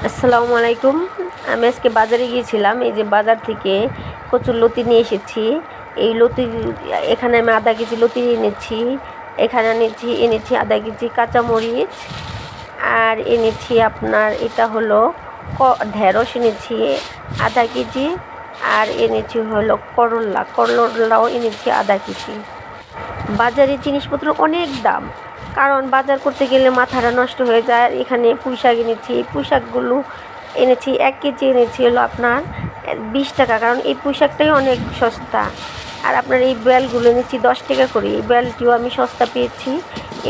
আসসালামু আলাইকুম। আমি আজকে বাজারে গিয়েছিলাম। এই যে বাজার থেকে কচুরলতি নিয়ে এসেছি। এই লতি এখানে আমি আধা কেজি লতি এনেছি। এখানে এনেছি আধা কেজি কাঁচামরিচ, আর এনেছি আপনার এটা হলো ঢেঁড়স এনেছি আধা কেজি, আর এনেছি হলো করলাও এনেছি আধা কেজি। বাজারে জিনিসপত্র অনেক দাম, কারণ বাজার করতে গেলে মাথাটা নষ্ট হয়ে যায়। আর এখানে পুঁই শাক এনেছি, এই পুঁই শাকগুলো এনেছি 1 কেজি এনেছি হলো আপনার 20 টাকা, কারণ এই পুঁই শাকটাই অনেক সস্তা। আর আপনার এই বেলগুলো এনেছি 10 টাকা করে, এই বেলটিও আমি সস্তা পেয়েছি।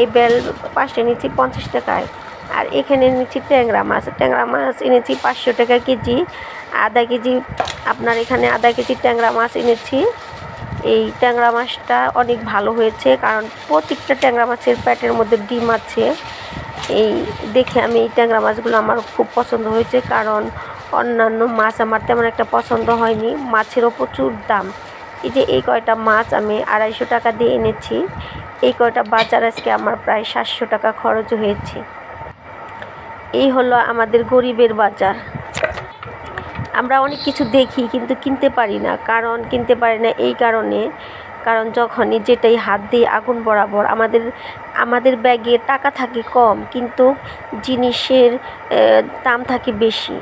এই বেল 5টা এনেছি 50 টাকায়। আর এখানে এনেছি ট্যাংরা মাছ এনেছি 500 টাকা কেজি। আধা কেজি আপনার এখানে আধা কেজি ট্যাংরা মাছ এনেছি। এই ট্যাংরা মাছটা অনেক ভালো হয়েছে, কারণ প্রত্যেকটা ট্যাংরা মাছের পেটের মধ্যে ডিম আছে। এই দেখে আমি এই ট্যাংরা মাছগুলো আমার খুব পছন্দ হয়েছে, কারণ অন্যান্য মাছ আমার তেমন একটা পছন্দ হয়নি। মাছেরও প্রচুর দাম। এই যে এই কয়টা মাছ আমি 250 টাকা দিয়ে এনেছি। এই কয়টা বাজার আজকে আমার প্রায় 700 টাকা খরচ হয়েছে। এই হলো আমাদের গরিবের বাজার। আমরা অনেক কিছু দেখি কিন্তু কিনতে পারি না, এই কারণে, কারণ যখনই যেটাই হাত দিয়ে আগুন বরাবর আমাদের ব্যাগে টাকা থাকে কম, কিন্তু জিনিসের দাম থাকে বেশি।